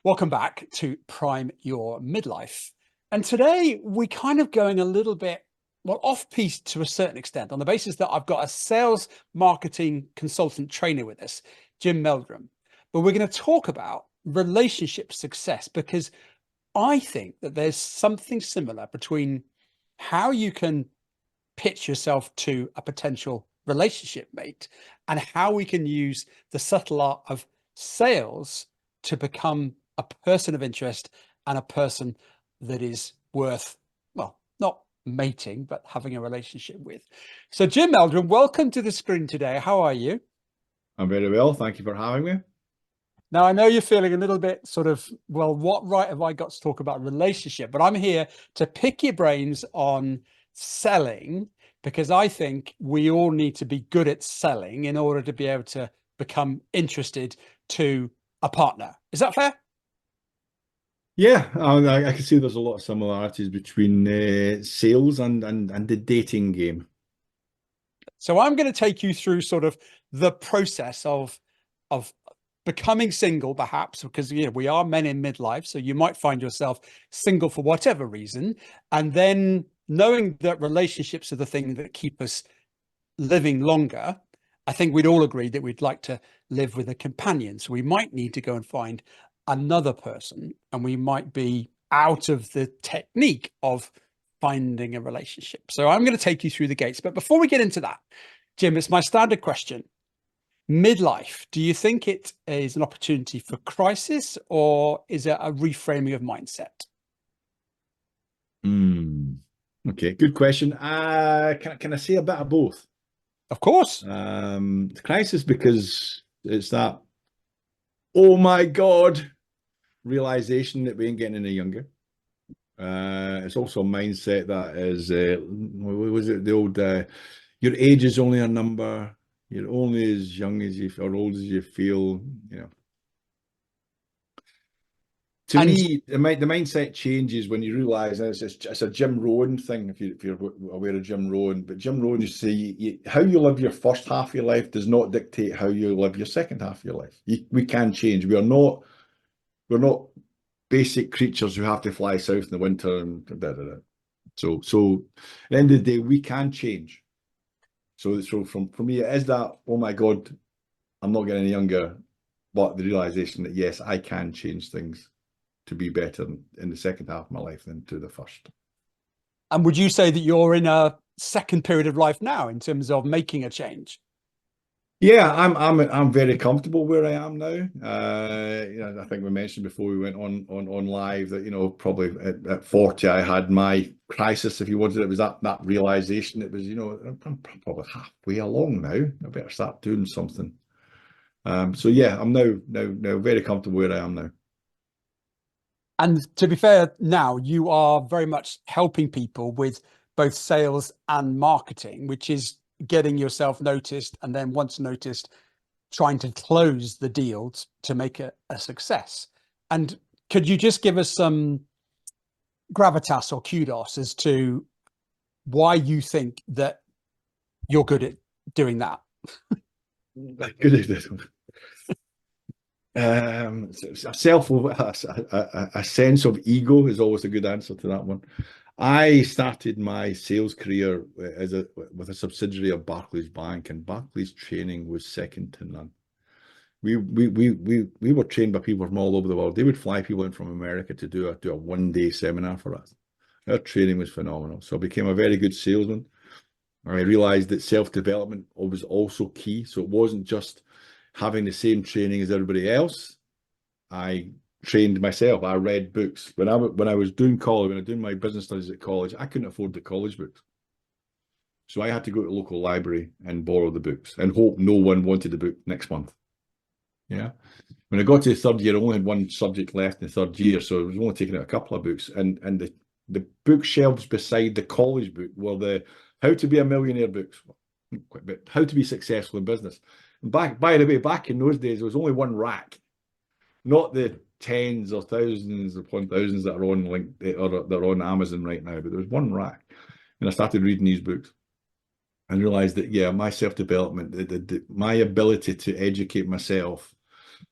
Welcome back to Prime Your Midlife. And today we're kind of going a little bit, well, off piece to a certain extent on the basis that I've got a sales marketing consultant trainer with us, Jim Meldrum. But we're going to talk about relationship success because I think that there's something similar between how you can pitch yourself to a potential relationship mate and how we can use the subtle art of sales to become a person of interest and a person that is worth, well, not mating, but having a relationship with. So Jim Meldrum, welcome to the screen today. How are you? I'm very well. Thank you for having me. Now, I know you're feeling a little bit sort of, well, what right have I got to talk about relationship? But I'm here to pick your brains on selling because I think we all need to be good at selling in order to be able to become interested to a partner. Is that fair? Yeah, I can see there's a lot of similarities between sales and the dating game. So I'm going to take you through sort of the process of becoming single, perhaps, because we are men in midlife, so you might find yourself single for whatever reason, and then knowing that relationships are the thing that keep us living longer. I think we'd all agree that we'd like to live with a companion, so we might need to go and find another person, and we might be out of the technique of finding a relationship. So I'm going to take you through the gates. But before we get into that, Jim, it's my standard question. Midlife, do you think it is an opportunity for crisis or is it a reframing of mindset? Okay, good question. Can I say a bit of both? Of course. The crisis because it's that, oh my God, realization that we ain't getting any younger. It's also a mindset that is, what was it, the old, your age is only a number. You're only as young as you or old as you feel, you know. To me, the mindset changes when you realize, and it's a Jim Rohn thing, if you're aware of Jim Rohn, but Jim Rohn used to say, how you live your first half of your life does not dictate how you live your second half of your life. We can change. We're not basic creatures who have to fly south in the winter and da, da, da. So at the end of the day, we can change. So for me, it is that, oh my God, I'm not getting any younger, but the realization that yes, I can change things to be better in the second half of my life than to the first. And would you say that you're in a second period of life now in terms of making a change? Yeah, I'm very comfortable where I am now. I think we mentioned before we went on live that probably at 40 I had my crisis, if you wanted. It was that realization. It was I'm probably halfway along now. I better start doing something. So yeah, I'm now very comfortable where I am now. And to be fair, now you are very much helping people with both sales and marketing, which is getting yourself noticed. And then once noticed, trying to close the deal to make it a success. And could you just give us some gravitas or kudos as to why you think that you're good at doing that? Good at this one. A sense of ego is always a good answer to that one. I started my sales career with a subsidiary of Barclays Bank, and Barclays training was second to none. We were trained by people from all over the world. They would fly people in from America to do a one-day seminar for us. Our training was phenomenal. So I became a very good salesman. I realized that self-development was also key. So it wasn't just having the same training as everybody else. I trained myself. I read books. When I was doing college, when I was doing my business studies at college, I couldn't afford the college books. So I had to go to the local library and borrow the books and hope no one wanted the book next month. Yeah. When I got to the third year, I only had one subject left in the third year, so I was only taking out a couple of books. And the bookshelves beside the college book were the How to Be a Millionaire books. Quite a bit. How to Be Successful in Business. By the way, back in those days, there was only one rack, not the tens or thousands upon thousands that are on or that are on Amazon right now, but there was one rack. And I started reading these books and realized that, yeah, my self-development, my ability to educate myself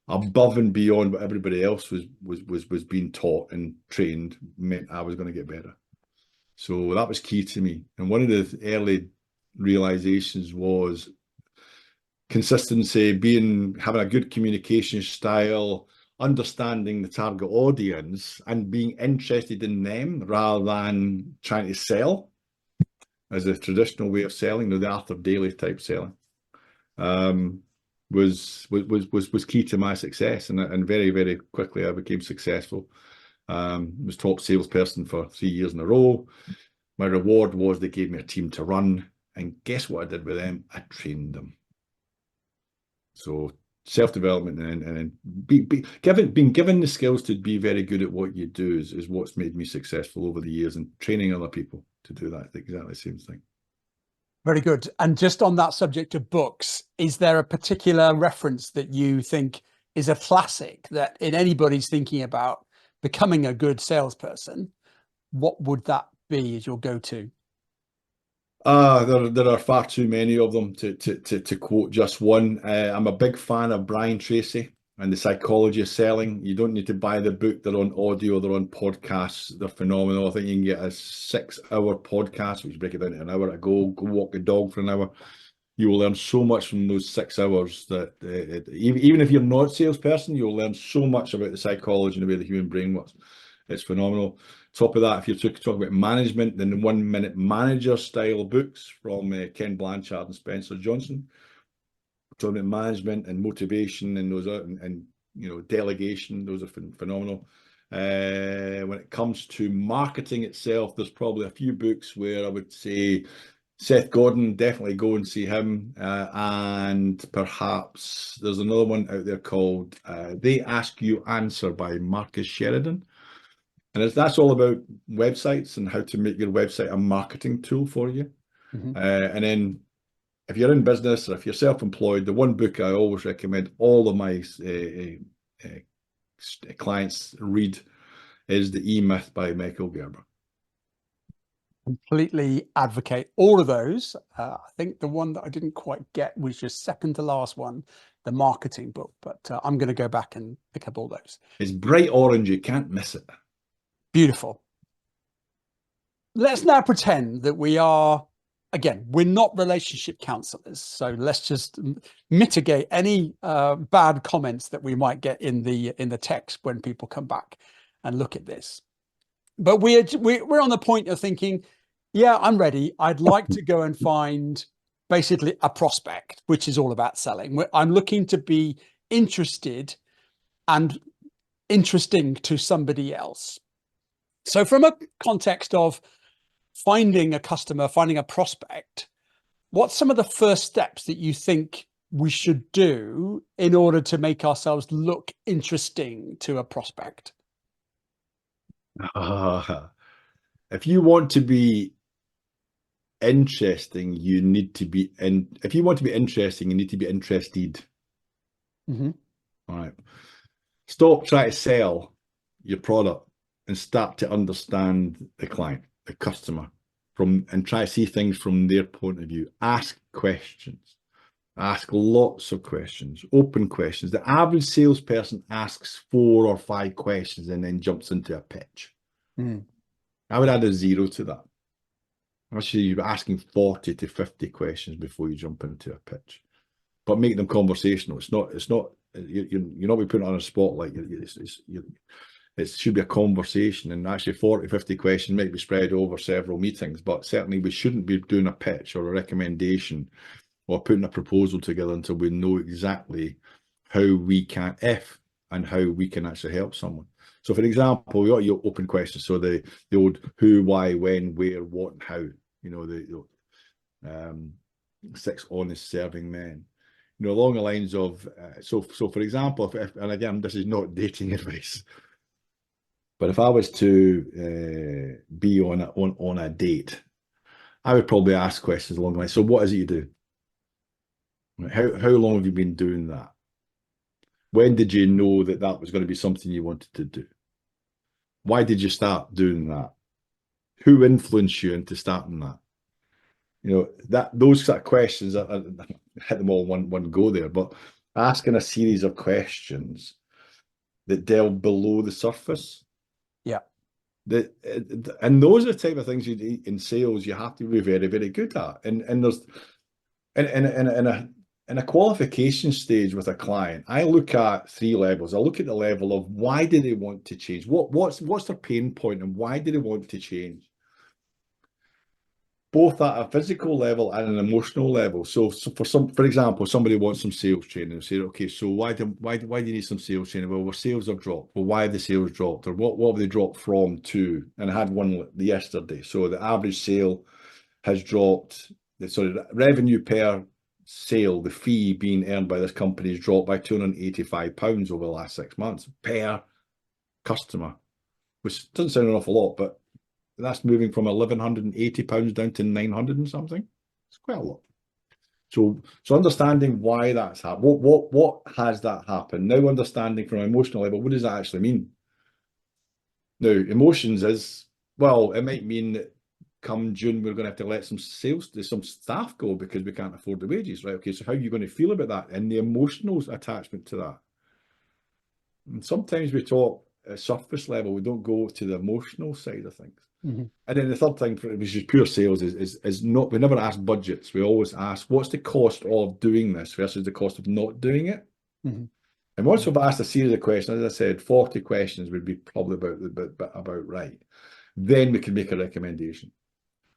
above and beyond what everybody else was being taught and trained, meant I was going to get better. So that was key to me. And one of the early realizations was consistency, having a good communication style, understanding the target audience and being interested in them rather than trying to sell as a traditional way of selling, the Arthur Daly type selling, was key to my success. And very, very quickly I became successful. Was top salesperson for 3 years in a row. My reward was they gave me a team to run. And guess what I did with them? I trained them. So self-development and being given the skills to be very good at what you do is what's made me successful over the years, and training other people to do that, exactly the same thing. Very good. And just on that subject of books, is there a particular reference that you think is a classic that in anybody's thinking about becoming a good salesperson, what would that be as your go-to? There are far too many of them to quote just one. I'm a big fan of Brian Tracy and The Psychology of Selling. You don't need to buy the book. They're on audio, they're on podcasts. They're phenomenal. I think you can get a 6-hour podcast, which break it down to an hour. Go walk the dog for an hour. You will learn so much from those 6 hours that even if you're not a salesperson, you'll learn so much about the psychology and the way the human brain works. It's phenomenal. Top of that, if you're talking about management, then the 1 Minute Manager style books from Ken Blanchard and Spencer Johnson, talking about management and motivation and those and delegation, those are phenomenal. When it comes to marketing itself, there's probably a few books where I would say Seth Godin, definitely go and see him, and perhaps there's another one out there called They Ask You Answer by Marcus Sheridan. And that's all about websites and how to make your website a marketing tool for you. Mm-hmm. And then if you're in business or if you're self-employed, the one book I always recommend all of my clients read is The E-Myth by Michael Gerber. Completely advocate all of those. I think the one that I didn't quite get was your second to last one, the marketing book, but I'm going to go back and pick up all those. It's bright orange. You can't miss it. Beautiful. Let's now pretend that we are, again, we're not relationship counselors. So let's just mitigate any bad comments that we might get in the text when people come back and look at this. But we're on the point of thinking, yeah, I'm ready. I'd like to go and find basically a prospect, which is all about selling. I'm looking to be interested and interesting to somebody else. So from a context of finding a customer, finding a prospect, what's some of the first steps that you think we should do in order to make ourselves look interesting to a prospect? If you want to be interesting, you need to be if you want to be interesting, you need to be interested. Mm-hmm. All right. Stop trying to sell your product and start to understand the client, the customer, and try to see things from their point of view. Ask questions. Ask lots of questions, open questions. The average salesperson asks 4 or 5 questions and then jumps into a pitch. Mm. I would add a 0 to that. Actually, you're asking 40 to 50 questions before you jump into a pitch, but make them conversational. It's not. You're not be putting on a spotlight. It should be a conversation, and actually 40, 50 questions might be spread over several meetings, but certainly we shouldn't be doing a pitch or a recommendation or putting a proposal together until we know exactly how we can, how we can actually help someone. So for example, we got your open questions. So the old who, why, when, where, what, and how, the 6 honest serving men, along the lines of, so for example, and again, this is not dating advice, but if I was to be on a date, I would probably ask questions along the line. So what is it you do? How long have you been doing that? When did you know that that was going to be something you wanted to do? Why did you start doing that? Who influenced you into starting that? Those sort of questions, I hit them all one go there, but asking a series of questions that delve below the surface. Yeah. And those are the type of things in sales you have to be very, very good at. And there's in a qualification stage with a client, I look at three levels. I look at the level of why do they want to change? What's their pain point and why do they want to change? Both at a physical level and an emotional level. So for example, somebody wants some sales training. Say, okay, so why do you need some sales training? Well, our sales have dropped. Well, why have the sales dropped? Or what have they dropped from to? And I had one yesterday. So the average sale has dropped. The revenue per sale, the fee being earned by this company has dropped by £285 over the last 6 months per customer, which doesn't sound an awful lot, but that's moving from £1,180 down to 900 and something. It's quite a lot. So understanding why that's happened, what has that happened? Now understanding from an emotional level, what does that actually mean? Now, emotions is, well, it might mean that come June, we're going to have to let some staff go because we can't afford the wages, right? Okay, so how are you going to feel about that? And the emotional attachment to that. And sometimes we talk at surface level, we don't go to the emotional side of things. Mm-hmm. And then the third thing, which is pure sales, is not, we never ask budgets. We always ask, what's the cost of doing this versus the cost of not doing it? Mm-hmm. And once we've asked a series of questions, as I said, 40 questions would be probably about right. Then we can make a recommendation.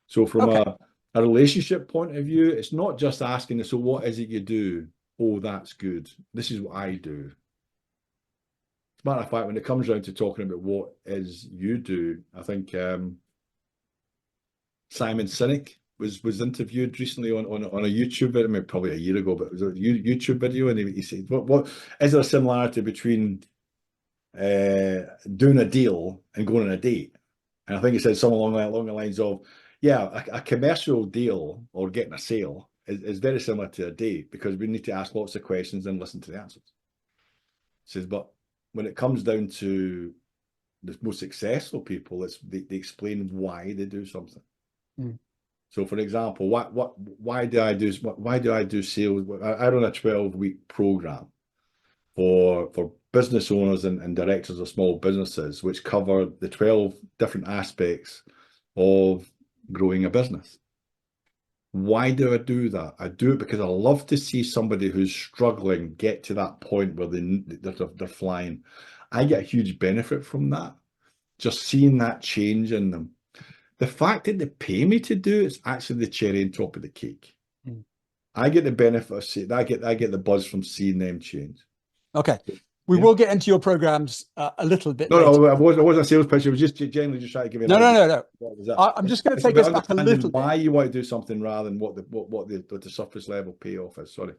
So from a relationship point of view, it's not just asking, so what is it you do? Oh, that's good. This is what I do. As a matter of fact, when it comes around to talking about what is you do, I think Simon Sinek was interviewed recently on a YouTube video, maybe probably a year ago, but it was a YouTube video, and he said, "What is there a similarity between doing a deal and going on a date?" And I think he said something along the lines of, "Yeah, a commercial deal or getting a sale is very similar to a date because we need to ask lots of questions and listen to the answers." He says, but when it comes down to the most successful people, they explain why they do something. Mm. So, for example, why do I do sales? I run a 12-week program for business owners and directors of small businesses, which cover the 12 different aspects of growing a business. Why do I do that? I do it because I love to see somebody who's struggling get to that point where they're flying. I get a huge benefit from that, just seeing that change in them. The fact that they pay me to do it's actually the cherry on top of the cake. Mm. I get the benefit of seeing. I get the buzz from seeing them change. Okay. We will get into your programs a little bit later. No, I wasn't a sales pitch. I was just generally just trying to give you an idea. No. What was that? I'm just going to take us back a little bit. Why you want to do something rather than what the surface level payoff is. Sorry.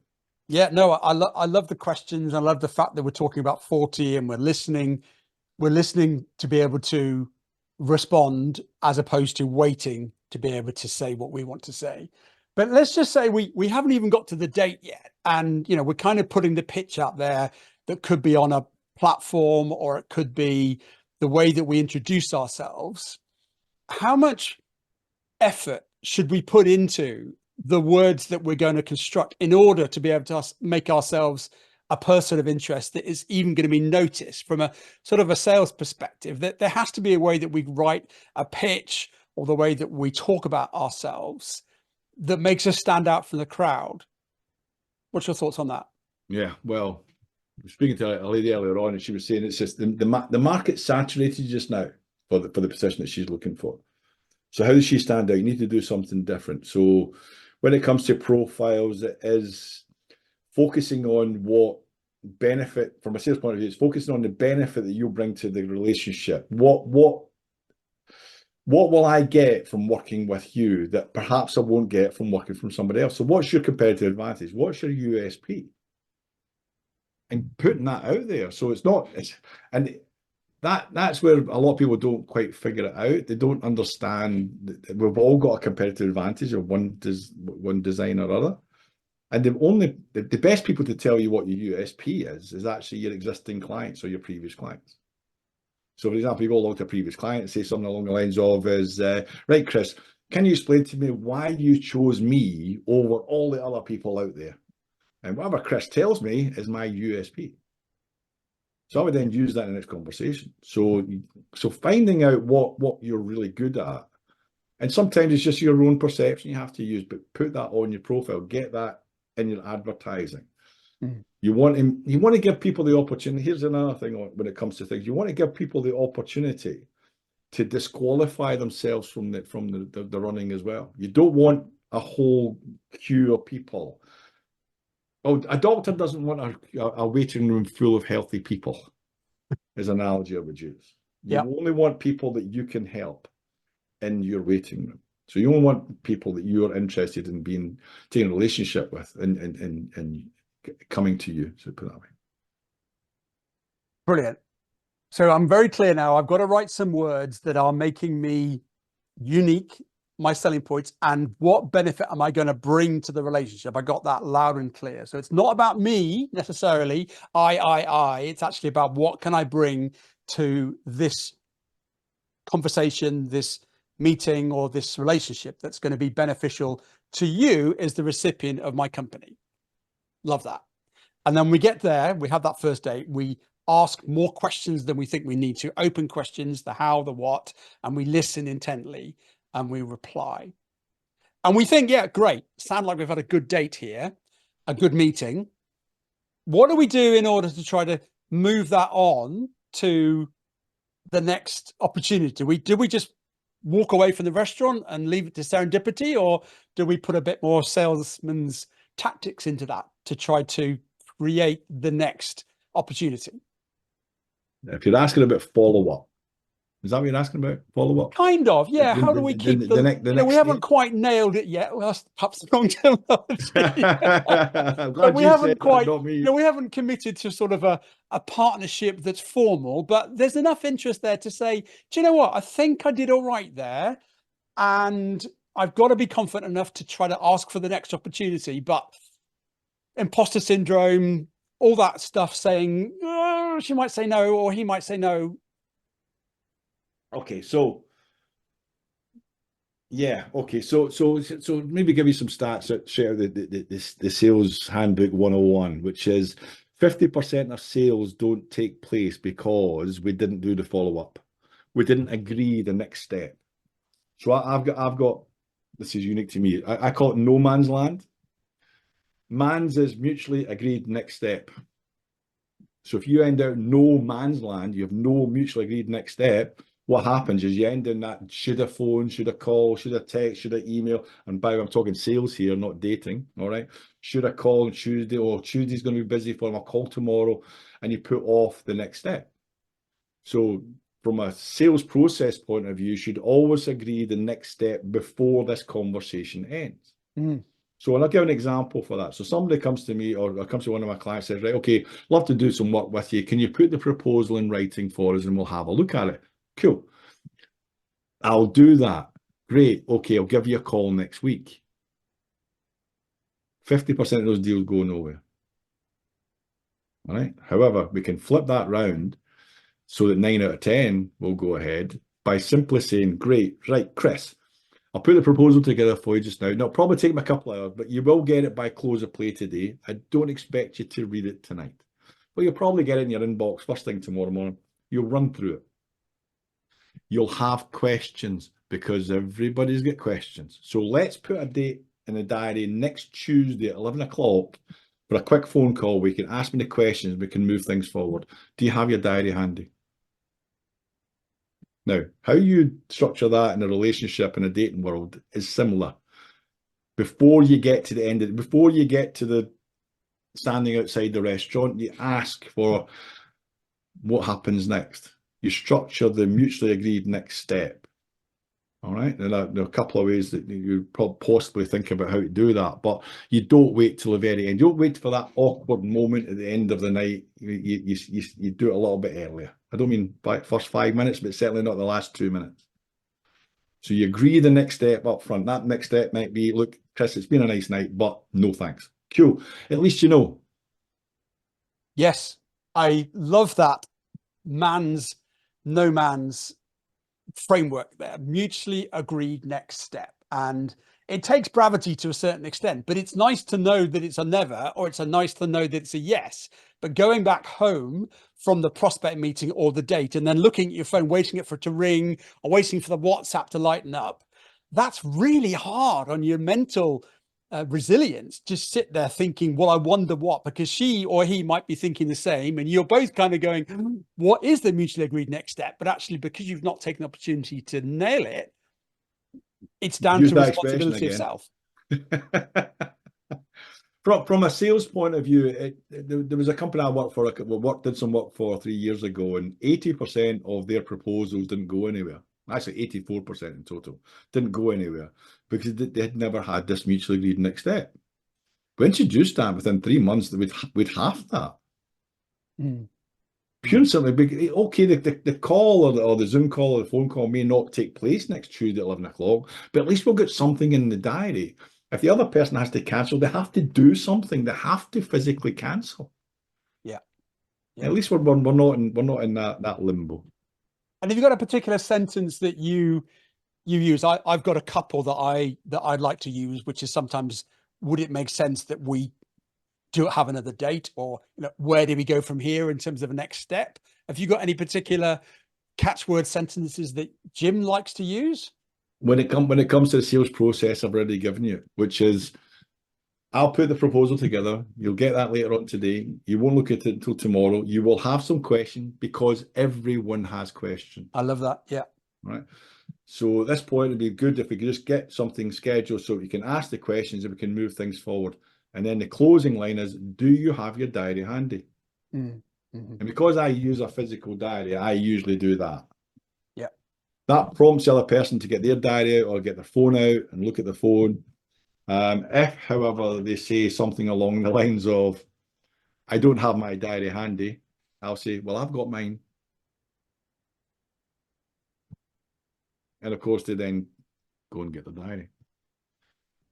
Yeah, no, I love the questions. I love the fact that we're talking about 40 and we're listening to be able to respond as opposed to waiting to be able to say what we want to say. But let's just say we haven't even got to the date yet. And, we're kind of putting the pitch out there that could be on a platform or it could be the way that we introduce ourselves. How much effort should we put into the words that we're going to construct in order to be able to make ourselves a person of interest that is even going to be noticed from a sort of a sales perspective? That there has to be a way that we write a pitch or the way that we talk about ourselves that makes us stand out from the crowd. What's your thoughts on that? Yeah, well, I was speaking to a lady earlier on, and she was saying it's just the market's saturated just now for the position that she's looking for. So how does she stand out? You need to do something different. So when it comes to profiles, it is focusing on what benefit, from a sales point of view, it's focusing on the benefit that you bring to the relationship. What will I get from working with you that perhaps I won't get from working from somebody else? So what's your competitive advantage? What's your USP? And putting that out there. So that's where a lot of people don't quite figure it out. They don't understand that we've all got a competitive advantage of one design or other. And the best people to tell you what your USP is actually your existing clients or your previous clients. So, for example, you go along to a previous client and say something along the lines of right, Chris, can you explain to me why you chose me over all the other people out there? And whatever Chris tells me is my USP. So I would then use that in the next conversation. So finding out what you're really good at, and sometimes it's just your own perception you have to use, but put that on your profile, get that in your advertising. Mm. You want to give people the opportunity. Here's another thing when it comes to things. You want to give people the opportunity to disqualify themselves from the running as well. You don't want a whole queue of people. Oh, a doctor doesn't want a waiting room full of healthy people, is an analogy I would use. You Yeah. only want people that you can help in your waiting room. So you only want people that you are interested in taking a relationship with and coming to you, to put it that way. Brilliant. So I'm very clear now. I've got to write some words that are making me unique, my selling points, and what benefit am I going to bring to the relationship? I got that loud and clear. So it's not about me necessarily, I. It's actually about what can I bring to this conversation, this meeting, or this relationship that's going to be beneficial to you as the recipient of my company. Love that. And then we get there, we have that first date, we ask more questions than we think we need to, open questions, the how, the what, and we listen intently and we reply. And we think, yeah, great. Sound like we've had a good date here, a good meeting. What do we do in order to try to move that on to the next opportunity? Do we just walk away from the restaurant and leave it to serendipity, or do we put a bit more salesman's tactics into that to try to create the next opportunity? If you're asking about follow-up, is that what you're asking about? Follow-up? Kind of, yeah. How do we keep the next we haven't stage? quite nailed it yet. Well, that's perhaps the wrong terminology. I'm But glad we you said haven't that, quite, not me. we haven't committed to sort of a partnership that's formal, but there's enough interest there to say, do you know what? I think I did all right there. And I've got to be confident enough to try to ask for the next opportunity. But imposter syndrome, all that stuff saying, oh, she might say no, or he might say no. Okay, so yeah, okay, so maybe give you some stats that share the sales handbook 101, which is 50% of sales don't take place because we didn't do the follow-up. We didn't agree the next step. So I've got this is unique to me. I call it no man's land. Man's is mutually agreed next step. So if you end out no man's land, you have no mutually agreed next step, what happens is you end in that should have phone, should have call, should have text, should have email. And by I'm talking sales here, not dating. All right. Should I call on Tuesday, or Tuesday's going to be busy for him, I'll call tomorrow, and you put off the next step. So from a sales process point of view, you should always agree the next step before this conversation ends. Mm. So I'll give an example for that. So somebody comes to me, or comes to one of my clients, says, right, okay, love to do some work with you. Can you put the proposal in writing for us and we'll have a look at it? Cool. I'll do that. Great. Okay, I'll give you a call next week. 50% of those deals go nowhere. All right. However, we can flip that round so that 9 out of 10 will go ahead by simply saying, great, right, Chris, I'll put the proposal together for you just now. It'll probably take me a couple of hours, but you will get it by close of play today. I don't expect you to read it tonight, but you'll probably get it in your inbox first thing tomorrow morning. You'll run through it. You'll have questions because everybody's got questions. So let's put a date in the diary next Tuesday at 11 o'clock for a quick phone call. We can ask me the questions. We can move things forward. Do you have your diary handy? Now, how you structure that in a relationship in a dating world is similar. Before you get to the end of it, before you get to the standing outside the restaurant, you ask for what happens next. You structure the mutually agreed next step. All right. And there are a couple of ways that you possibly think about how to do that, but you don't wait till the very end. You don't wait for that awkward moment at the end of the night. You do it a little bit earlier. I don't mean by first 5 minutes, but certainly not the last 2 minutes. So you agree the next step up front. That next step might be, look, Chris, it's been a nice night, but no thanks. Cool. At least you know. Yes, I love that no man's framework there, mutually agreed next step. And it takes gravity to a certain extent, but it's nice to know that it's a never, or it's a nice to know that it's a yes. But going back home from the prospect meeting or the date and then looking at your phone, waiting for it to ring or waiting for the WhatsApp to lighten up, that's really hard on your mental resilience. Just sit there thinking, well, I wonder what, because she or he might be thinking the same. And you're both kind of going, what is the mutually agreed next step? But actually, because you've not taken the opportunity to nail it, it's down Use to that expression responsibility of again. self. From a sales point of view, there was a company I worked for, did some work for 3 years ago, and 80% of their proposals didn't go anywhere. Actually, 84% in total didn't go anywhere because they had never had this mutually agreed next step. We introduced that within 3 months, we'd half that. Mm. Pure and simply, okay, the call or the Zoom call or the phone call may not take place next Tuesday at 11 o'clock, but at least we'll get something in the diary. If the other person has to cancel, they have to do something. They have to physically cancel. Yeah. At least we're not in that limbo. And have you got a particular sentence that you use? I've got a couple that I'd like to use, which is sometimes, would it make sense that we do have another date, or where do we go from here in terms of a next step? Have you got any particular catchword sentences that Jim likes to use? When it comes to the sales process, I've already given you, which is, I'll put the proposal together. You'll get that later on today. You won't look at it until tomorrow. You will have some questions because everyone has questions. I love that. Yeah. Right. So at this point, it'd be good if we could just get something scheduled so we can ask the questions and we can move things forward. And then the closing line is, do you have your diary handy? Mm-hmm. And because I use a physical diary, I usually do that. Yeah. That prompts the other person to get their diary out or get their phone out and look at the phone. If, however, they say something along the lines of, I don't have my diary handy, I'll say, well, I've got mine. And of course, they then go and get the diary.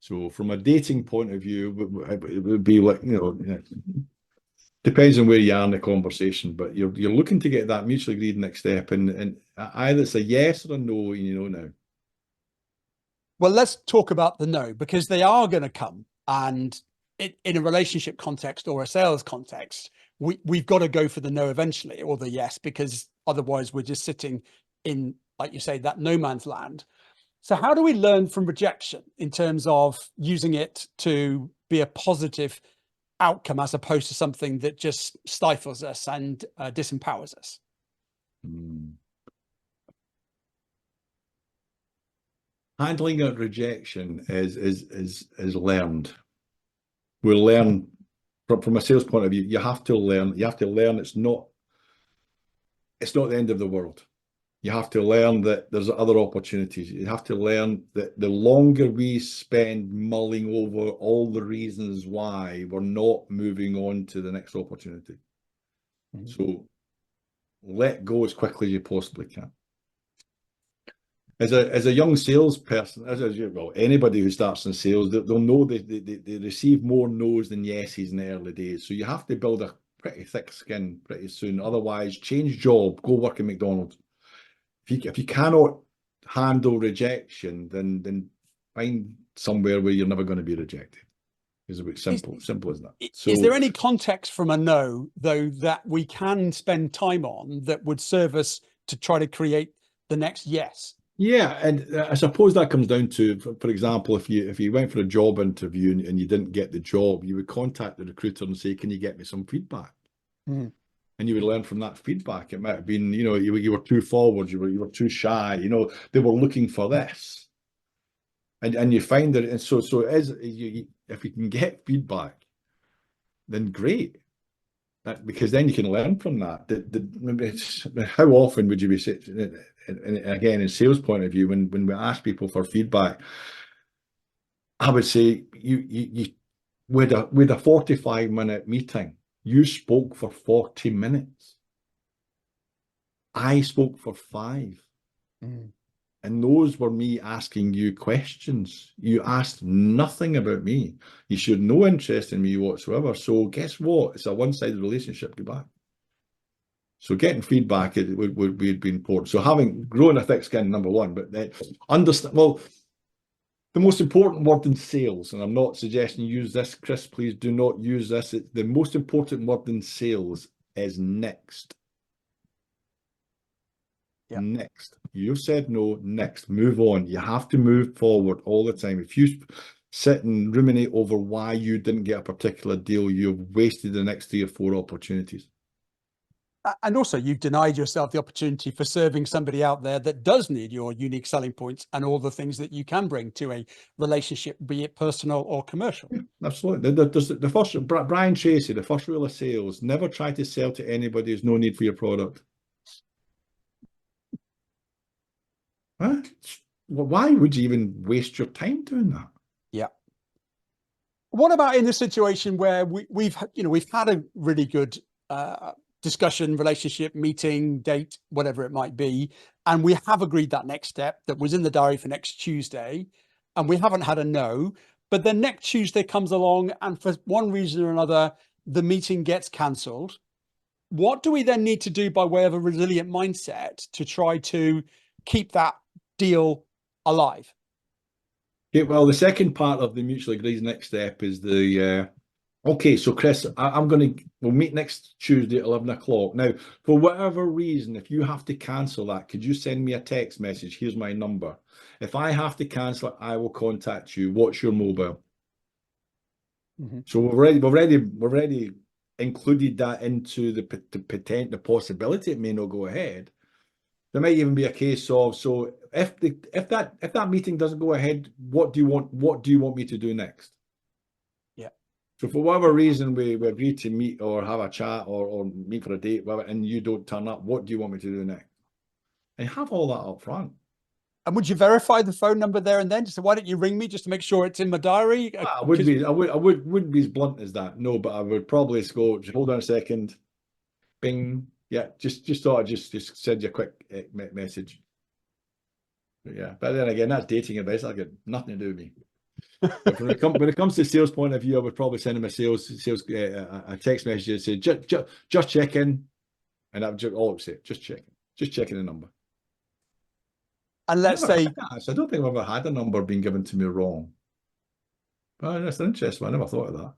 So from a dating point of view, it would be like, depends on where you are in the conversation, but you're looking to get that mutually agreed next step, and either it's a yes or a no, now. Well, let's talk about the no, because they are going to come, and in a relationship context or a sales context, we've got to go for the no eventually, or the yes, because otherwise we're just sitting in, like you say, that no man's land. So how do we learn from rejection in terms of using it to be a positive outcome as opposed to something that just stifles us and disempowers us? Handling a rejection is learned. We'll learn from a sales point of view. You have to learn. It's not the end of the world. You have to learn that there's other opportunities. You have to learn that the longer we spend mulling over all the reasons why we're not moving on to the next opportunity. Mm-hmm. So let go as quickly as you possibly can. As a young salesperson, well, anybody who starts in sales, they'll know they receive more no's than yeses in the early days. So you have to build a pretty thick skin pretty soon. Otherwise, change job, go work at McDonald's. If you cannot handle rejection, then find somewhere where you're never going to be rejected. It's a bit simple as that. So, is there any context from a no, though, that we can spend time on that would serve us to try to create the next yes? Yeah, and I suppose that comes down to, for example, if you went for a job interview and you didn't get the job, you would contact the recruiter and say, "Can you get me some feedback?" Mm. And you would learn from that feedback. It might have been, you were too forward, you were too shy, they were looking for this. And you find that, and so it is, if you can get feedback, then great. Because then you can learn from that. How often would you be sitting, and again, in sales point of view, when we ask people for feedback, I would say you with a 45-minute meeting, you spoke for 40 minutes. I spoke for 5. Mm. And those were me asking you questions. You asked nothing about me. You showed no interest in me whatsoever. So guess what? It's a one-sided relationship. Goodbye. So getting feedback would be important. So having grown a thick skin, number one, but then understand. Well, The most important word in sales, and I'm not suggesting you use this, Chris, please do not use this. The most important word in sales is next. Yeah. Next. You said no, next. Move on. You have to move forward all the time. If you sit and ruminate over why you didn't get a particular deal, you've wasted the next 3 or 4 opportunities. And also, you've denied yourself the opportunity for serving somebody out there that does need your unique selling points and all the things that you can bring to a relationship, be it personal or commercial. Yeah, absolutely. The first, Brian Tracy, the first rule of sales, never try to sell to anybody who's no need for your product. Huh? Well, why would you even waste your time doing that? Yeah. What about in the situation where we've had a really good discussion, relationship, meeting, date, whatever it might be, and we have agreed that next step that was in the diary for next Tuesday, and we haven't had a no, but then next Tuesday comes along, and for one reason or another, the meeting gets cancelled. What do we then need to do by way of a resilient mindset to try to keep that deal alive? Okay, well, the second part of the mutually agreed next step is the okay, so Chris, we'll meet next Tuesday at 11 o'clock. Now, for whatever reason, if you have to cancel that, could you send me a text message? Here's my number. If I have to cancel it, I will contact you. What's your mobile? Mm-hmm. So we've already included that into the possibility it may not go ahead. There might even be a case of, so if that meeting doesn't go ahead, what do you want me to do next? Yeah. So for whatever reason we agree to meet or have a chat or meet for a date, whatever, and you don't turn up, what do you want me to do next? And have all that up front. And would you verify the phone number there and then? Just say, why don't you ring me just to make sure it's in my diary? I wouldn't be as blunt as that. No, but I would probably go, hold on a second. Bing. Yeah, just thought I'd just send you a quick message. But yeah, but then again, that's dating advice. I'll get nothing to do with me. But when it comes to sales point of view, I would probably send him a text message that say just checking, and I would all I would say just checking the number. And let's say, I don't think I've ever had a number being given to me wrong. But that's interesting. I never thought of that.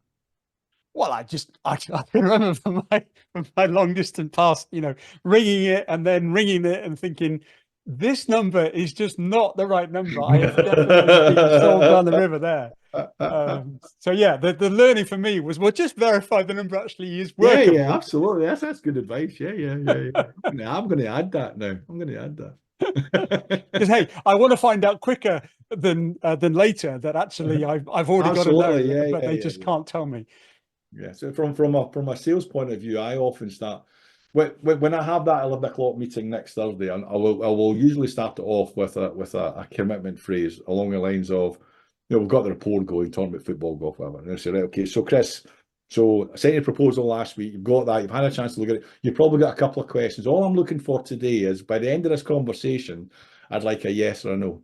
well, I can remember from my long distance past, ringing it and then ringing it and thinking, this number is just not the right number. I have definitely been sold down the river there. So yeah, the learning for me was, well, just verify the number actually is workable. Yeah, absolutely. That's good advice. Yeah. I'm going to add that now. I'm going to add that. Because hey, I want to find out quicker than later that actually I've already got to know, but they just can't tell me. Yeah. So from a sales point of view, I often start when I have that 11 o'clock meeting next Thursday, and I will usually start it off with a commitment phrase along the lines of, we've got the report going, talking about football, golf, whatever. And I say, right, okay, so Chris, so I sent you a proposal last week. You've got that. You've had a chance to look at it. You've probably got a couple of questions. All I'm looking for today is by the end of this conversation, I'd like a yes or a no.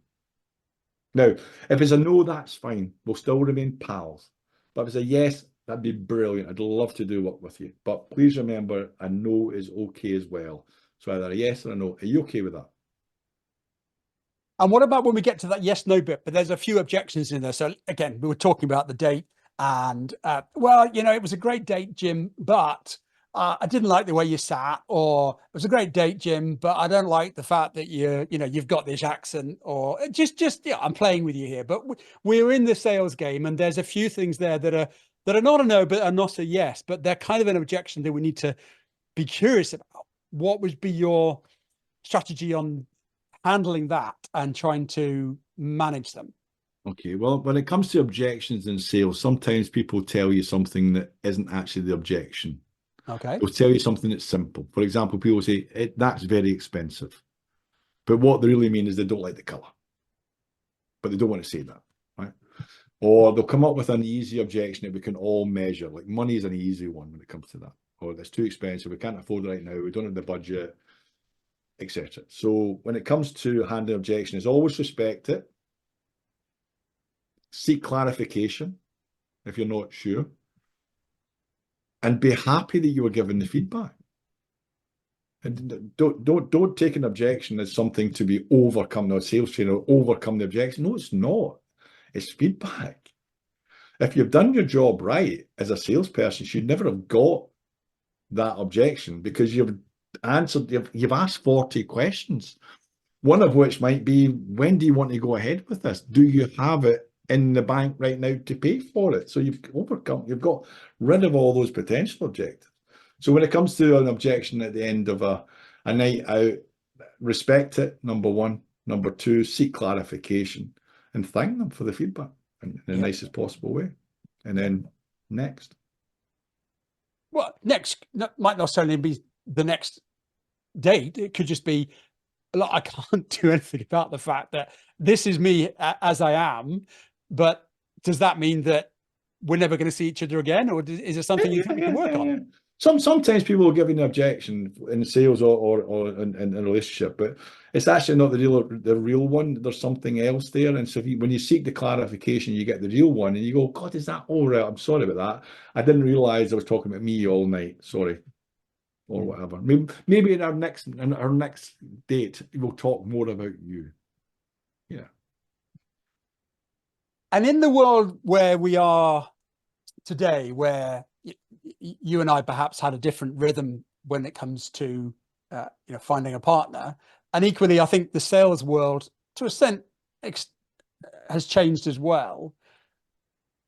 Now, if it's a no, that's fine. We'll still remain pals. But if it's a yes, that'd be brilliant. I'd love to do work with you. But please remember, a no is okay as well. So either a yes or a no. Are you okay with that? And what about when we get to that yes, no bit, but there's a few objections in there. So again, we were talking about the date and, well, it was a great date, Jim, but I didn't like the way you sat, or it was a great date, Jim, but I don't like the fact that you've got this accent, or just, yeah, I'm playing with you here, but we're in the sales game and there's a few things there that are not a no, but are not a yes, but they're kind of an objection that we need to be curious about. What would be your strategy on handling that and trying to manage them? Okay, well, when it comes to objections in sales, sometimes people tell you something that isn't actually the objection. Okay. They'll tell you something that's simple. For example, people say, that's very expensive. But what they really mean is they don't like the color. But they don't want to say that, right? Or they'll come up with an easy objection that we can all measure. Like money is an easy one when it comes to that. Or that's too expensive. We can't afford it right now. We don't have the budget, etc. So when it comes to handling objection, is always respect it. Seek clarification if you're not sure. And be happy that you were given the feedback. And don't take an objection as something to be overcome. No, sales trainer overcome the objection. No, it's not. It's feedback. If you've done your job right as a salesperson, you'd never have got that objection because you've asked 40 questions. One of which might be, when do you want to go ahead with this? Do you have it in the bank right now to pay for it? So you've got rid of all those potential objectives. So when it comes to an objection at the end of a night out, respect it, number one. Number two, seek clarification and thank them for the feedback in the nicest possible way. And then next. Well, next might not necessarily be the next date. It could just be, look, I can't do anything about the fact that this is me as I am, but does that mean that we're never going to see each other again, or is it something you think we can work on? Sometimes people will give you an objection in sales or in a relationship, but it's actually not the real one. There's something else there, and so when you seek the clarification, you get the real one, and you go, God, is that all right? I'm sorry about that. I didn't realize I was talking about me all night. Sorry. Or whatever. Maybe in our next date, we'll talk more about you. Yeah. And in the world where we are today, where you and I perhaps had a different rhythm when it comes to finding a partner, and equally, I think the sales world, to a extent, has changed as well.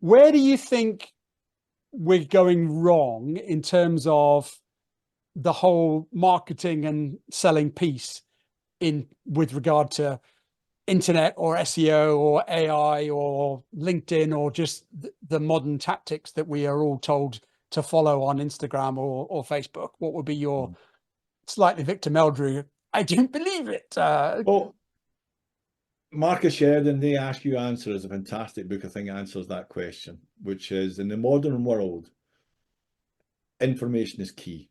Where do you think we're going wrong in terms of the whole marketing and selling piece with regard to internet or SEO or AI or LinkedIn, or just the modern tactics that we are all told to follow on Instagram or Facebook? What would be your slightly Victor Meldrum, I don't believe it? Well, Marcus Sheridan, They Ask You Answer is a fantastic book. I think answers that question, which is, in the modern world, information is key.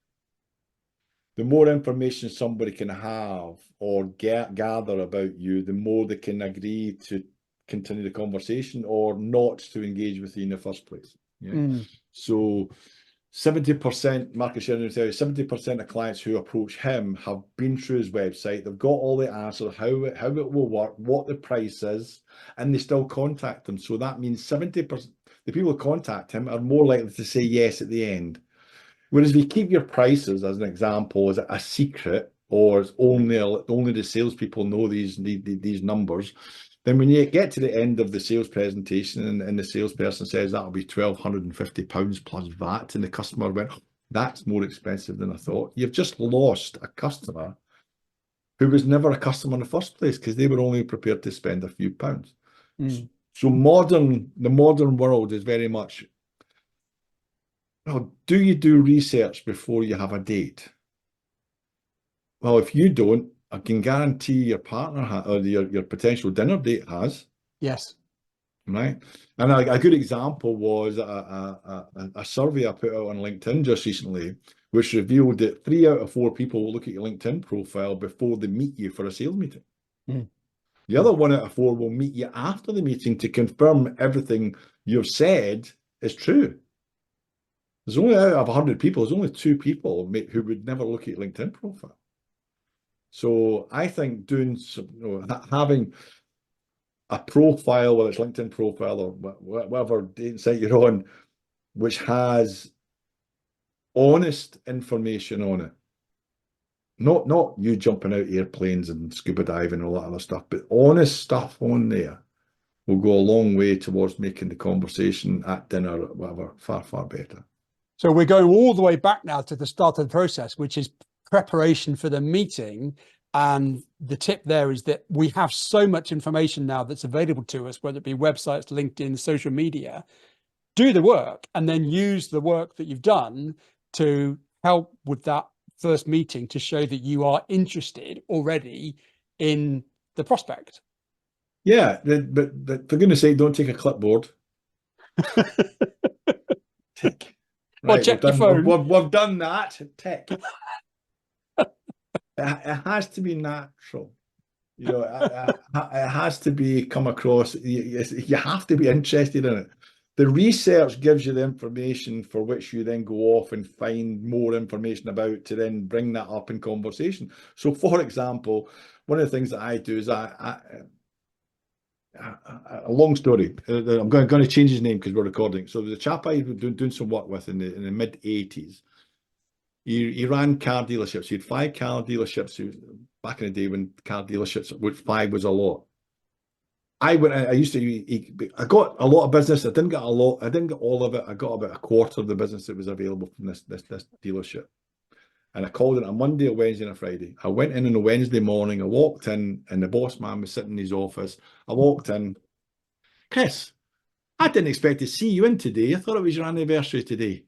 The more information somebody can have or gather about you, the more they can agree to continue the conversation or not to engage with you in the first place. Yeah. So 70%, Marcus Sheridan will tell you, 70% of clients who approach him have been through his website. They've got all the answers, how it will work, what the price is, and they still contact him. So that means 70%, the people who contact him are more likely to say yes at the end. Whereas if you keep your prices, as an example, as a secret, or it's only the salespeople know these numbers, then when you get to the end of the sales presentation and the salesperson says that'll be £1,250 plus VAT, and the customer went, oh, that's more expensive than I thought, you've just lost a customer who was never a customer in the first place because they were only prepared to spend a few pounds. So the modern world is very much, well, do you do research before you have a date? Well, if you don't, I can guarantee your partner or your potential dinner date has. Yes. Right. And a good example was a survey I put out on LinkedIn just recently, which revealed that 3 out of 4 people will look at your LinkedIn profile before they meet you for a sales meeting. The other 1 out of 4 will meet you after the meeting to confirm everything you've said is true. There's only, out of 100 people, there's only 2 people who would never look at your LinkedIn profile. So I think having a profile, whether it's LinkedIn profile or whatever dating site you're on, which has honest information on it, not you jumping out airplanes and scuba diving and all that other stuff, but honest stuff on there will go a long way towards making the conversation at dinner or whatever far, far better. So we're going all the way back now to the start of the process, which is preparation for the meeting. And the tip there is that we have so much information now that's available to us, whether it be websites, LinkedIn, social media. Do the work and then use the work that you've done to help with that first meeting to show that you are interested already in the prospect. Yeah, but for goodness sake, don't take a clipboard. Tick. Right, check your phone. We've done that. Tick. It has to be natural. You know, it has to be come across. You have to be interested in it. The research gives you the information for which you then go off and find more information about to then bring that up in conversation. So, for example, one of the things that I do is a long story. I'm going to change his name because we're recording. So the chap I was doing some work with in the mid 80s, he ran car dealerships. He had 5 car dealerships back in the day when car dealerships, which 5 was a lot. I got a lot of business. I didn't get a lot. I didn't get all of it. I got about a quarter of the business that was available from this dealership. And I called it a Monday, a Wednesday, and a Friday. I went in on a Wednesday morning. I walked in, and the boss man was sitting in his office. I walked in. Chris, I didn't expect to see you in today. I thought it was your anniversary today.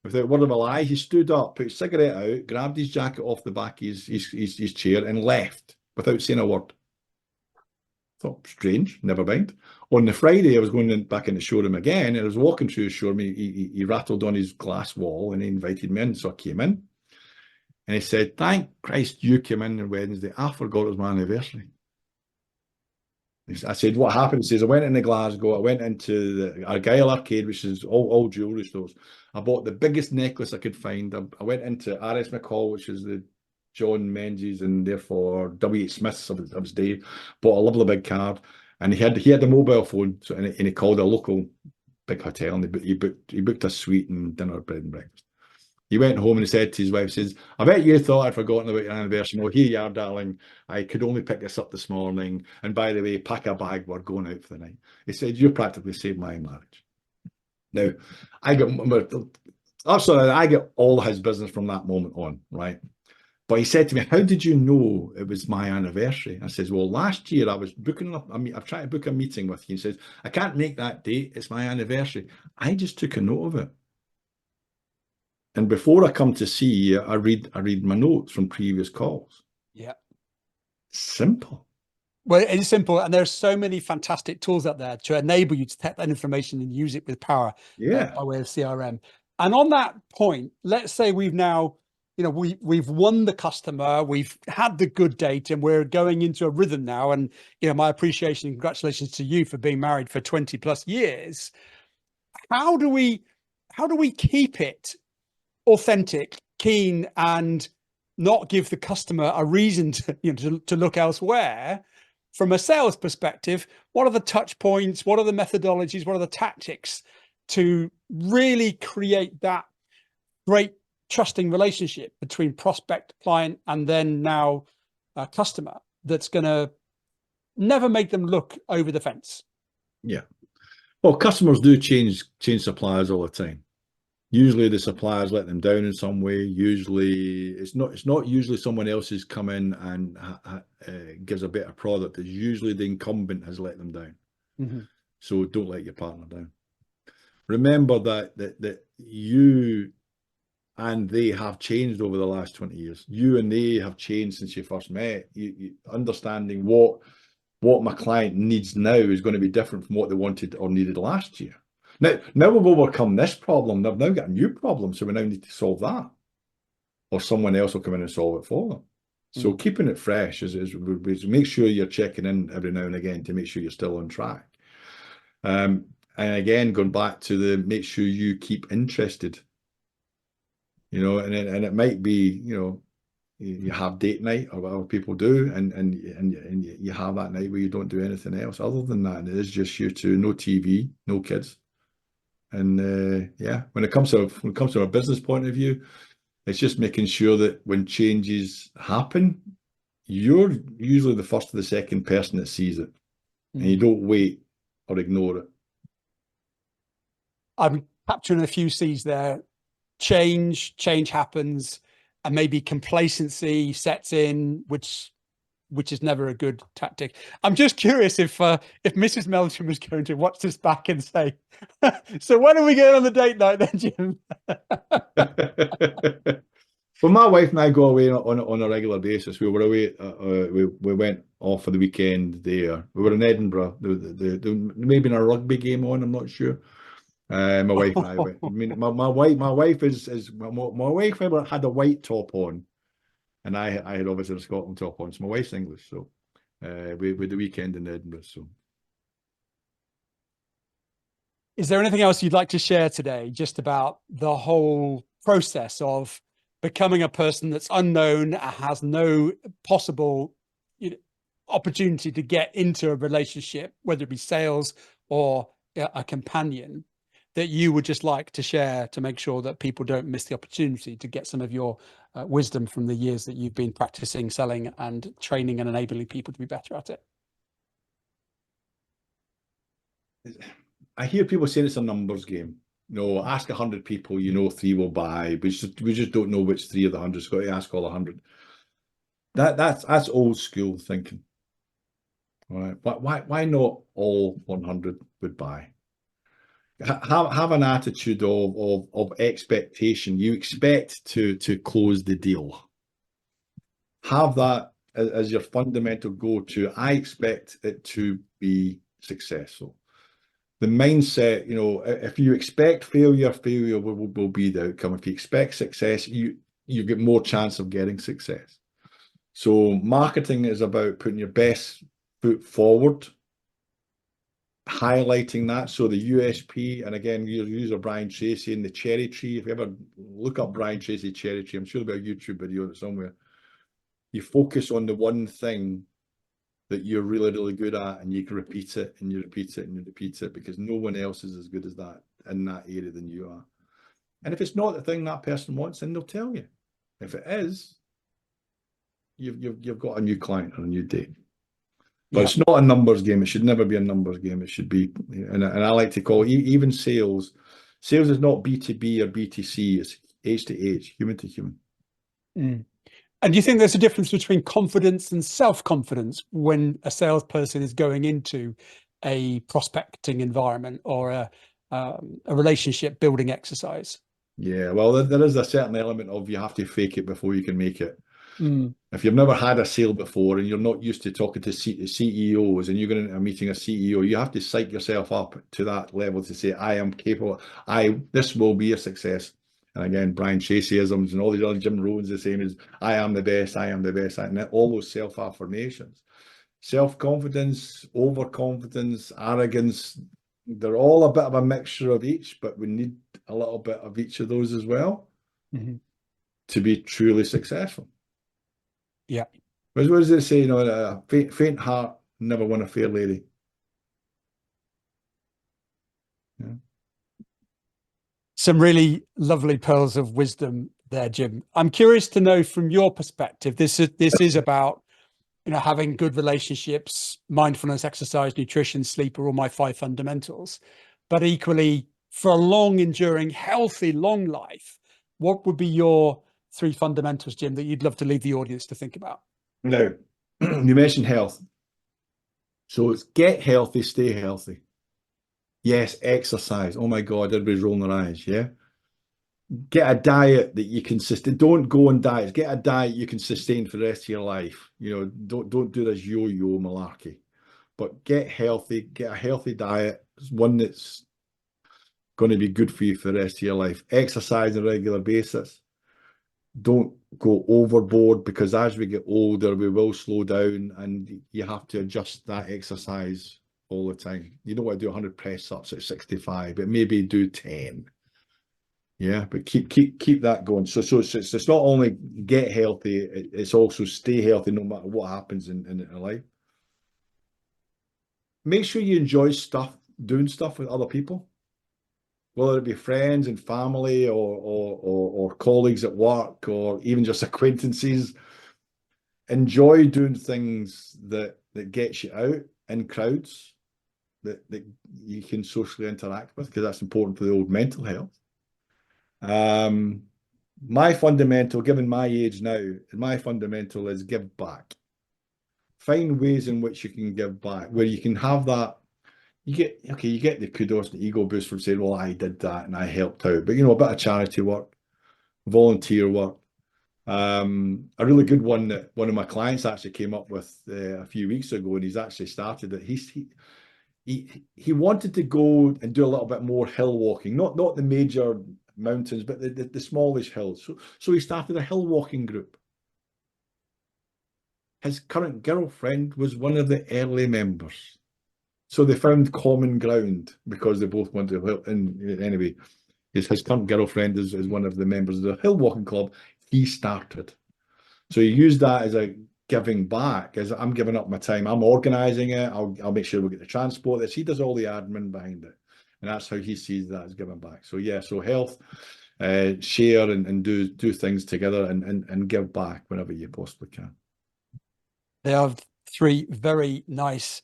Without a word of a lie, he stood up, put his cigarette out, grabbed his jacket off the back of his chair, and left without saying a word. Thought, strange, never mind. On the Friday, I was going back in the showroom again, and I was walking through the showroom. He rattled on his glass wall, and he invited me in. So I came in, and he said, "Thank Christ you came in on Wednesday. I forgot it was my anniversary." I said, "What happened?" He says, "I went into Glasgow. I went into the Argyle Arcade, which is all jewellery stores. I bought the biggest necklace I could find. I went into R.S. McCall, which is the John Menzies and therefore W.H. Smith's of his day. Bought a lovely big card, and he had a mobile phone, so and he called a local big hotel, and he booked a suite and dinner, bread and breakfast. He went home and he said to his wife, says, "I bet you thought I'd forgotten about your anniversary. Well, here you are, darling. I could only pick this up this morning. And by the way, pack a bag. We're going out for the night." He said, "You practically saved my marriage." Now, I get all his business from that moment on, right? But he said to me, "How did you know it was my anniversary?" I says, "Well, last year I was booking up. I've tried to book a meeting with you." He says, "I can't make that date. It's my anniversary." I just took a note of it. And before I come to see you, I read my notes from previous calls. Yeah. Simple. Well, it's simple. And there's so many fantastic tools out there to enable you to take that information and use it with power by way of CRM. And on that point, let's say we've now, we've won the customer, we've had the good date, and we're going into a rhythm now. And, my appreciation and congratulations to you for being married for 20 plus years. How do we keep it authentic, keen, and not give the customer a reason to look elsewhere? From a sales perspective, what are the touch points? What are the methodologies? What are the tactics to really create that great trusting relationship between prospect, client, and then now a customer that's going to never make them look over the fence? Yeah. Well, customers do change suppliers all the time. Usually the suppliers let them down in some way. Usually it's not usually someone else has come in and gives a better product. It's usually the incumbent has let them down. Mm-hmm. So don't let your partner down. Remember that you and they have changed over the last 20 years. You and they have changed since you first met. You understanding what my client needs now is going to be different from what they wanted or needed last year. Now we've overcome this problem. They've now got a new problem, so we now need to solve that. Or someone else will come in and solve it for them. So keeping it fresh is make sure you're checking in every now and again to make sure you're still on track. And again, going back to make sure you keep interested. And it might be, you have date night or whatever people do, and you have that night where you don't do anything else other than that. And it is just you two, no TV, no kids. And when it comes to a business point of view, it's just making sure that when changes happen, you're usually the first or the second person that sees it, and you don't wait or ignore it. I'm capturing a few C's there. Change happens, and maybe complacency sets in, which is never a good tactic. I'm just curious if Mrs. Meldrum is going to watch this back and say, "So when are we going on the date night then, Jim?" Well, my wife and I go away on a regular basis. We were away. We went off for the weekend there. We were in Edinburgh. There may have been a rugby game on. I'm not sure. My wife and I went. I mean, my wife had a white top on, and I had obviously a Scotland top on. So my wife's English, so we the weekend in Edinburgh. So, is there anything else you'd like to share today, just about the whole process of becoming a person that's unknown, has no possible opportunity to get into a relationship, whether it be sales or a companion, that you would just like to share to make sure that people don't miss the opportunity to get some of your wisdom from the years that you've been practicing selling and training and enabling people to be better at it? I hear people saying it's a numbers game. No, ask 100 people, 3 will buy. We just don't know which 3 of the 100's got to ask all 100. That's old school thinking. All right. Why not all 100 would buy? Have an attitude of expectation. You expect to close the deal. Have that as your fundamental go-to. I expect it to be successful. The mindset, if you expect failure, failure will be the outcome. If you expect success, you get more chance of getting success. So marketing is about putting your best foot forward, highlighting that. So the USP, and again, your user Brian Tracy in the cherry tree. If you ever look up Brian Tracy cherry tree, I'm sure there'll be a YouTube video somewhere. You focus on the one thing that you're really, really good at, and you can repeat it and you repeat it and you repeat it, because no one else is as good as that in that area than you are. And if it's not the thing that person wants, then they'll tell you. If it is, you've got a new client or a new date. But it's not a numbers game. It should never be a numbers game. It should be, and I like to call it, even sales. Sales is not B2B or B2C. It's H to H, human to human. Mm. And do you think there's a difference between confidence and self-confidence when a salesperson is going into a prospecting environment or a relationship building exercise? Yeah, well, there is a certain element of you have to fake it before you can make it. Mm. If you've never had a sale before and you're not used to talking to CEOs and you're going to a meeting a CEO, you have to psych yourself up to that level to say, I am capable. This will be a success. And again, Brian Tracyisms and all these other Jim Rohn's the same as I am the best, I am the best. And all those self-affirmations, self-confidence, overconfidence, arrogance, they're all a bit of a mixture of each, but we need a little bit of each of those as well to be truly successful. Yeah. What does it say? A faint heart never won a fair lady. Yeah. Some really lovely pearls of wisdom there, Jim. I'm curious to know from your perspective, this is about, having good relationships, mindfulness, exercise, nutrition, sleep are all my 5 fundamentals. But equally, for a long, enduring, healthy, long life, what would be your 3 fundamentals, Jim, that you'd love to leave the audience to think about? Now, you mentioned health. So it's get healthy, stay healthy. Yes, exercise. Oh my God, everybody's rolling their eyes. Yeah. Get a diet that you can sustain. Don't go on diets. Get a diet you can sustain for the rest of your life. Don't do this yo-yo malarkey. But get healthy. Get a healthy diet. It's one that's going to be good for you for the rest of your life. Exercise on a regular basis. Don't go overboard, because as we get older, we will slow down and you have to adjust that exercise all the time. You don't want to do 100 press-ups at 65, but maybe do 10. Yeah, but keep that going. So it's not only get healthy, it's also stay healthy no matter what happens in life. Make sure you enjoy doing stuff with other people, whether it be friends and family or colleagues at work or even just acquaintances. Enjoy doing things that gets you out in crowds that you can socially interact with, because that's important for the old mental health. My fundamental, given my age now, my fundamental is give back. Find ways in which you can give back, where you can have that. You get the kudos and the ego boost from saying, well, I did that and I helped out. But a bit of charity work, volunteer work. A really good one that one of my clients actually came up with a few weeks ago, and he's actually started it. He wanted to go and do a little bit more hill walking, not the major mountains, but the smallish hills. So he started a hill walking group. His current girlfriend was one of the early members. So they found common ground because they both wanted to help. And anyway, his current girlfriend is one of the members of the hill walking club he started. So he used that as a giving back is I'm giving up my time. I'm organizing it. I'll make sure we get the transport. He does all the admin behind it. And that's how he sees that as giving back. So yeah, so health, share and do things together and give back whenever you possibly can. They are three very nice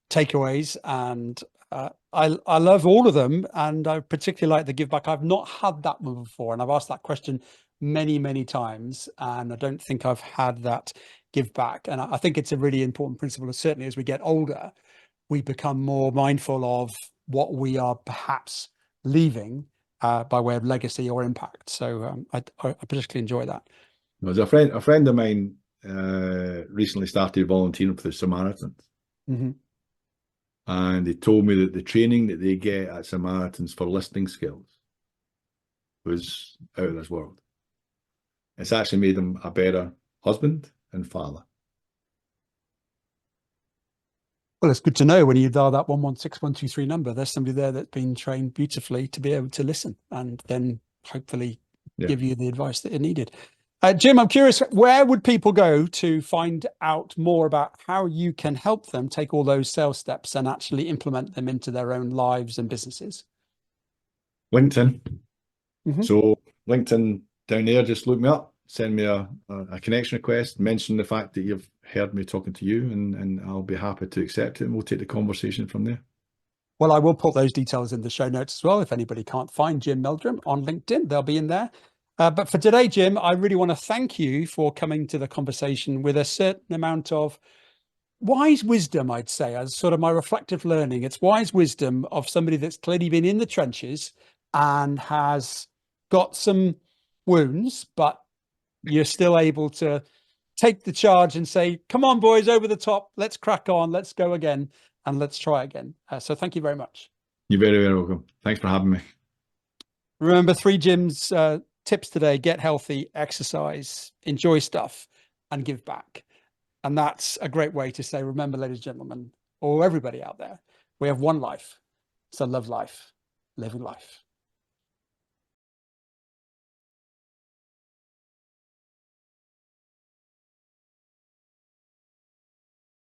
takeaways, and I love all of them, and I particularly like the give back. I've not had that one before, and I've asked that question many times, and I don't think I've had that give back. And I think it's a really important principle, and certainly as we get older, we become more mindful of what we are perhaps leaving by way of legacy or impact. So I particularly enjoy that. There's a friend of mine recently started volunteering for the Samaritans. Mm-hmm. And he told me that the training that they get at Samaritans for listening skills was out of this world. It's actually made him a better husband and father. Well, it's good to know when you dial that 116123 number, there's somebody there that's been trained beautifully to be able to listen and then hopefully give you the advice that you needed. Jim, I'm curious, where would people go to find out more about how you can help them take all those sales steps and actually implement them into their own lives and businesses? LinkedIn. Mm-hmm. So LinkedIn down there, just look me up, send me a connection request, mention the fact that you've heard me talking to you, and I'll be happy to accept it, and we'll take the conversation from there. Well, I will put those details in the show notes as well. If anybody can't find Jim Meldrum on LinkedIn, they'll be in there. But for today, Jim, I really want to thank you for coming to the conversation with a certain amount of wise wisdom, I'd say, as sort of my reflective learning. It's wise wisdom of somebody that's clearly been in the trenches and has got some wounds, but you're still able to take the charge and say, come on, boys, over the top. Let's crack on. Let's go again. And let's try again. So thank you very much. You're very welcome. Thanks for having me. Remember 3 Jim's tips today: get healthy, exercise, enjoy stuff, and give back. And that's a great way to say, remember, ladies and gentlemen, or everybody out there, we have one life. So love life, living life.